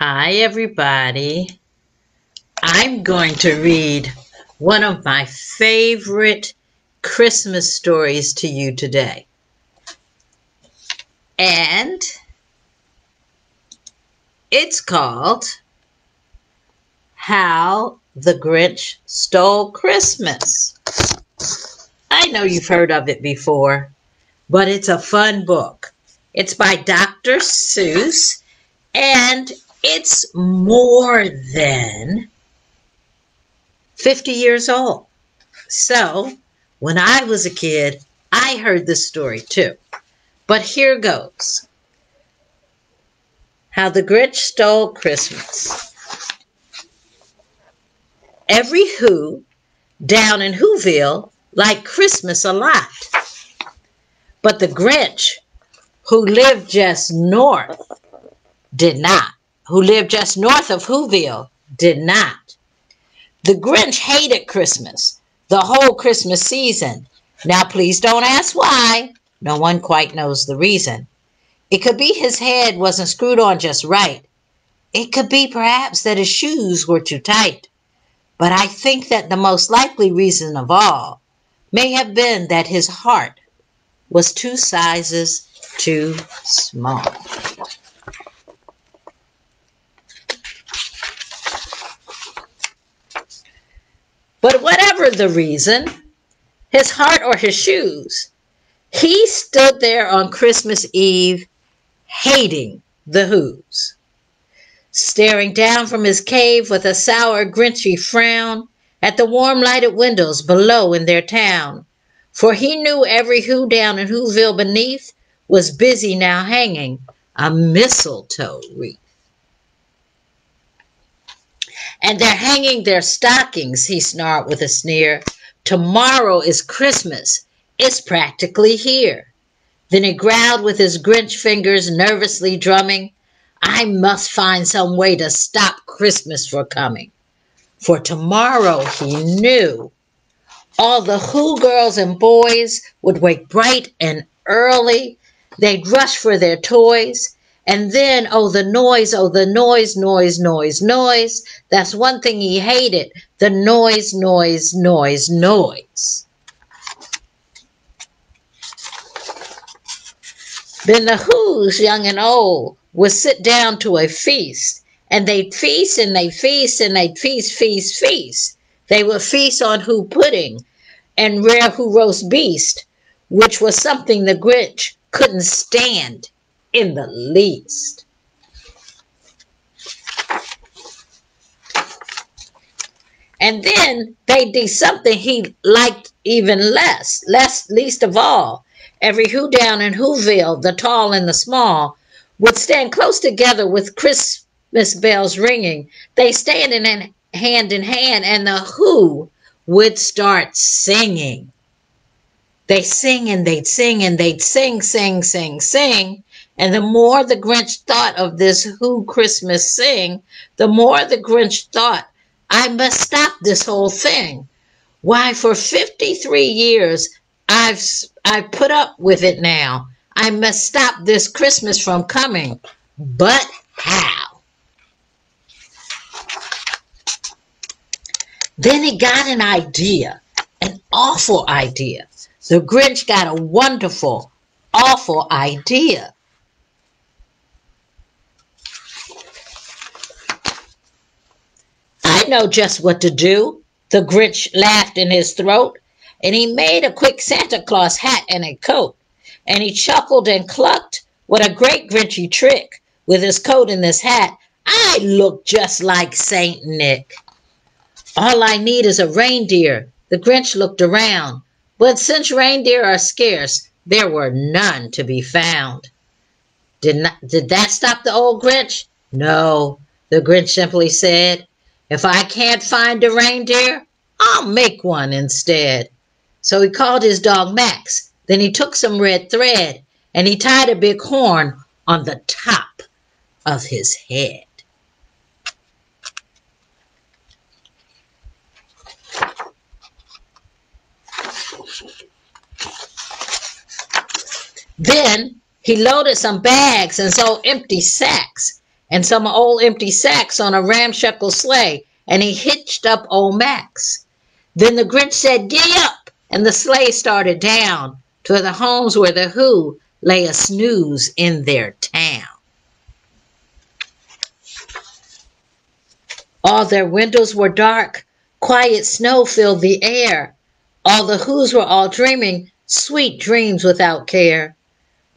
Hi, everybody. I'm going to read one of my favorite Christmas stories to you today. And it's called How the Grinch Stole Christmas. I know you've heard of it before, but it's a fun book. It's by Dr. Seuss, and it's more than 50 years old. So, when I was a kid, I heard this story too. But here goes. How the Grinch Stole Christmas. Every Who down in Whoville liked Christmas a lot. But the Grinch, who lived just north of Whoville, did not. The Grinch hated Christmas, the whole Christmas season. Now, please don't ask why. No one quite knows the reason. It could be his head wasn't screwed on just right. It could be perhaps that his shoes were too tight. But I think that the most likely reason of all may have been that his heart was 2 sizes too small. But whatever the reason, his heart or his shoes, he stood there on Christmas Eve hating the Whos, staring down from his cave with a sour, grinchy frown at the warm lighted windows below in their town. For he knew every Who down in Whoville beneath was busy now hanging a mistletoe wreath. And they're hanging their stockings, he snarled with a sneer. Tomorrow is Christmas. It's practically here. Then he growled with his Grinch fingers nervously drumming. I must find some way to stop Christmas from coming. For tomorrow, he knew, all the Who girls and boys would wake bright and early. They'd rush for their toys. And then, oh, the noise, noise, noise, noise. That's one thing he hated, the noise, noise, noise, noise. Then the Whos, young and old, would sit down to a feast. And they'd feast and they'd feast and they'd feast, feast, feast. They would feast on Who pudding and rare Who roast beast, which was something the Grinch couldn't stand in the least. And then they'd do something he liked even least of all. Every Who down in Whoville, the tall and the small, would stand close together with Christmas bells ringing. They stand in hand, and the Who would start singing. They sing and they'd sing and they'd sing, sing, sing, sing. And the more the Grinch thought of this Who Christmas sing, the more the Grinch thought, I must stop this whole thing. Why, for 53 years, I've put up with it now. I must stop this Christmas from coming. But how? Then he got an idea, an awful idea. The Grinch got a wonderful, awful idea. I know just what to do. The Grinch laughed in his throat, and he made a quick Santa Claus hat and a coat. And he chuckled and clucked, what a great Grinchy trick. With his coat and this hat, I look just like Saint Nick. All I need is a reindeer. The Grinch looked around. But since reindeer are scarce, there were none to be found. Did that stop the old Grinch? No, the Grinch simply said. If I can't find a reindeer, I'll make one instead. So he called his dog Max. Then he took some red thread and he tied a big horn on the top of his head. Then he loaded some bags and some empty sacks and some old empty sacks on a ramshackle sleigh, and he hitched up old Max. Then the Grinch said, "Giddy up!" and the sleigh started down to the homes where the Who lay a snooze in their town. All their windows were dark, quiet snow filled the air. All the Whos were all dreaming sweet dreams without care.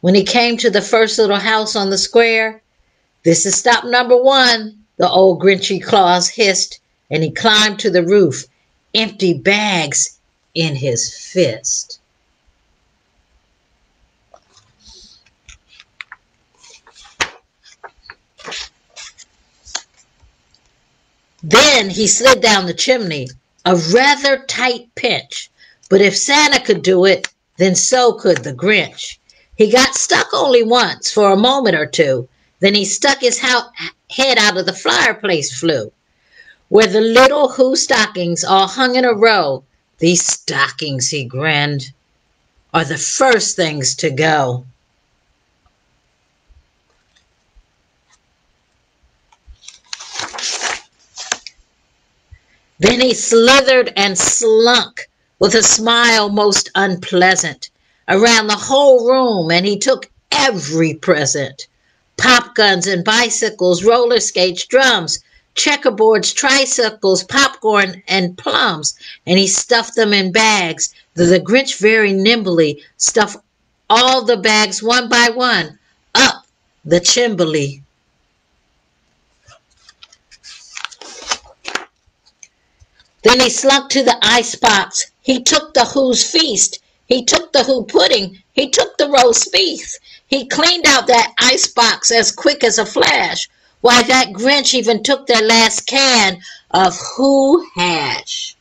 When he came to the first little house on the square, "This is stop number 1, the old Grinchy Claus hissed, and he climbed to the roof, empty bags in his fist. Then he slid down the chimney, a rather tight pinch, but if Santa could do it, then so could the Grinch. He got stuck only once, for a moment or two, then he stuck his head out of the fireplace flue, where the little Who stockings all hung in a row. "These stockings," he grinned, "are the first things to go." Then he slithered and slunk, with a smile most unpleasant, around the whole room, and he took every present. Pop guns and bicycles, roller skates, drums, checkerboards, tricycles, popcorn, and plums, and he stuffed them in bags. The Grinch very nimbly stuffed all the bags one by one up the chimbley. Then he slunk to the icebox. He took the Who's feast. He took the Who pudding. He took the roast beef. He cleaned out that icebox as quick as a flash. Why, that Grinch even took their last can of Who hash.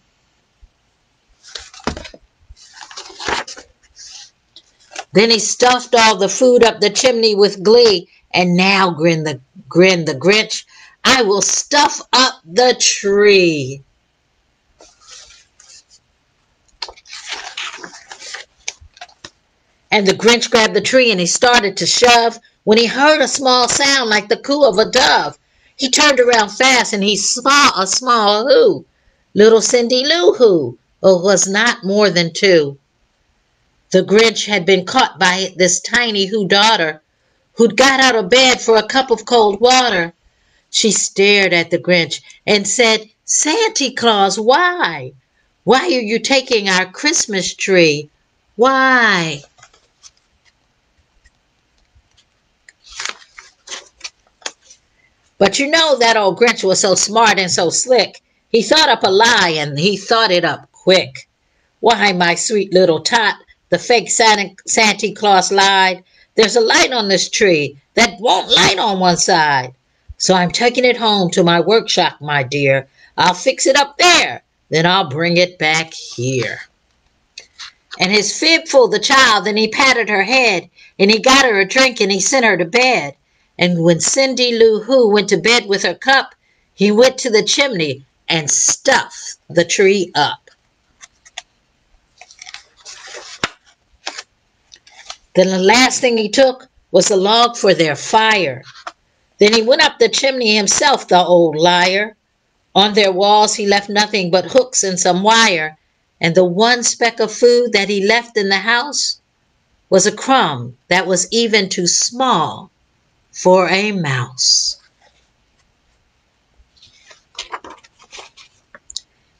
Then he stuffed all the food up the chimney with glee. And now, grinned the Grinch, "I will stuff up the tree." And the Grinch grabbed the tree and he started to shove when he heard a small sound like the coo of a dove. He turned around fast and he saw a small Who, little Cindy Lou Who, was not more than 2. The Grinch had been caught by this tiny Who daughter, who'd got out of bed for a cup of cold water. She stared at the Grinch and said, "Santa Claus, why? Why are you taking our Christmas tree? Why?" But you know that old Grinch was so smart and so slick. He thought up a lie, and he thought it up quick. "Why, my sweet little tot," the fake Santa Claus lied, "there's a light on this tree that won't light on one side. So I'm taking it home to my workshop, my dear. I'll fix it up there, then I'll bring it back here." And his fib fooled the child, and he patted her head, and he got her a drink, and he sent her to bed. And when Cindy Lou Who went to bed with her cup, he went to the chimney and stuffed the tree up. Then the last thing he took was a log for their fire. Then he went up the chimney himself, the old liar. On their walls he left nothing but hooks and some wire, and the one speck of food that he left in the house was a crumb that was even too small for a mouse.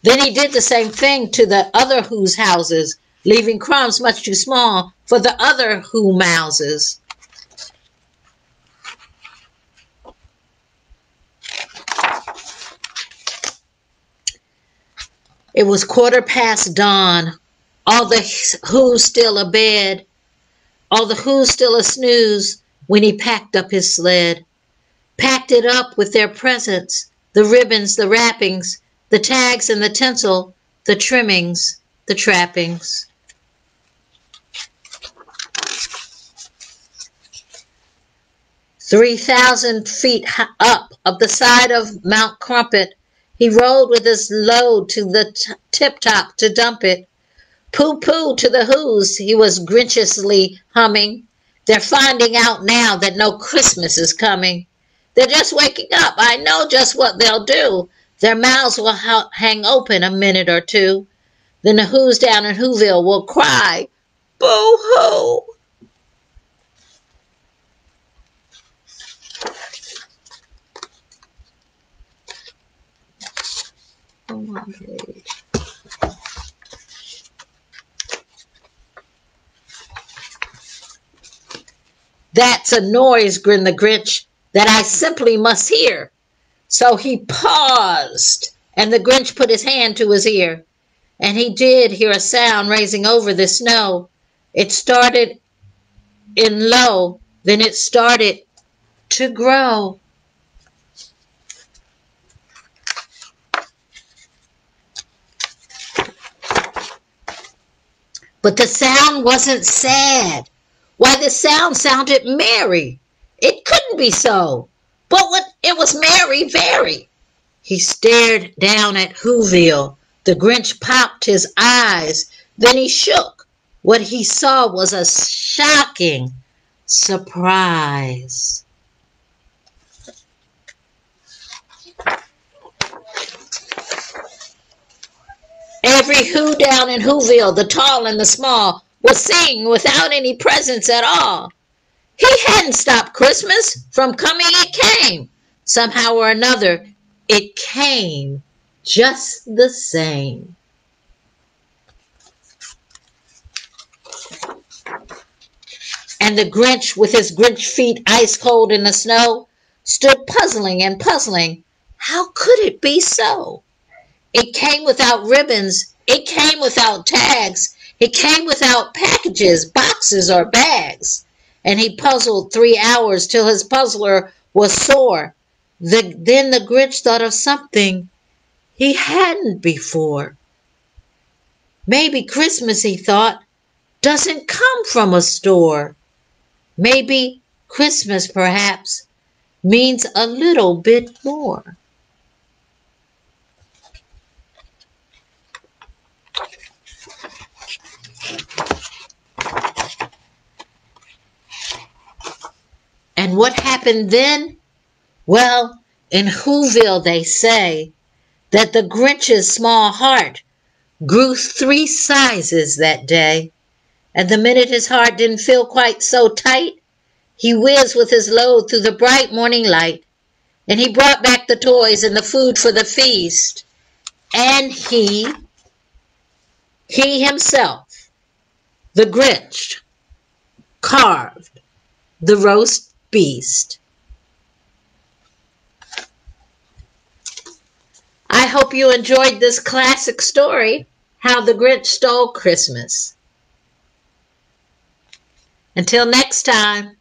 Then he did the same thing to the other Who's houses, leaving crumbs much too small for the other Who mouses. It was 1/4 dawn, all the Who's still abed, all the Who's still a snooze, when he packed up his sled. Packed it up with their presents, the ribbons, the wrappings, the tags and the tinsel, the trimmings, the trappings. "3,000 feet up of the side of Mount Crumpet, he rode with his load to the tip-top to dump it. Pooh-pooh to the Who's, he was grinchiously humming. They're finding out now that no Christmas is coming. They're just waking up. I know just what they'll do. Their mouths will hang open a minute or two. Then the Who's down in Whoville will cry, boo-hoo. That's a noise, grinned the Grinch, that I simply must hear. So he paused, and the Grinch put his hand to his ear, and he did hear a sound rising over the snow. It started in low, then it started to grow. But the sound wasn't sad. Why, the sound sounded merry. It couldn't be so. But it was merry, very. He stared down at Whoville. The Grinch popped his eyes. Then he shook. What he saw was a shocking surprise. Every Who down in Whoville, the tall and the small, was singing without any presents at all. He hadn't stopped Christmas from coming. It came. Somehow or another, it came just the same. And the Grinch, with his Grinch feet ice cold in the snow, stood puzzling and puzzling. How could it be so? It came without ribbons. It came without tags. It came without packages, boxes, or bags. And he puzzled 3 hours till his puzzler was sore. Then the Grinch thought of something he hadn't before. Maybe Christmas, he thought, doesn't come from a store. Maybe Christmas, perhaps, means a little bit more. And what happened then? Well, in Whoville they say that the Grinch's small heart grew 3 sizes that day. And the minute his heart didn't feel quite so tight, he whizzed with his load through the bright morning light. And he brought back the toys and the food for the feast. And he himself, the Grinch, carved the roast beast. I hope you enjoyed this classic story, How the Grinch Stole Christmas. Until next time.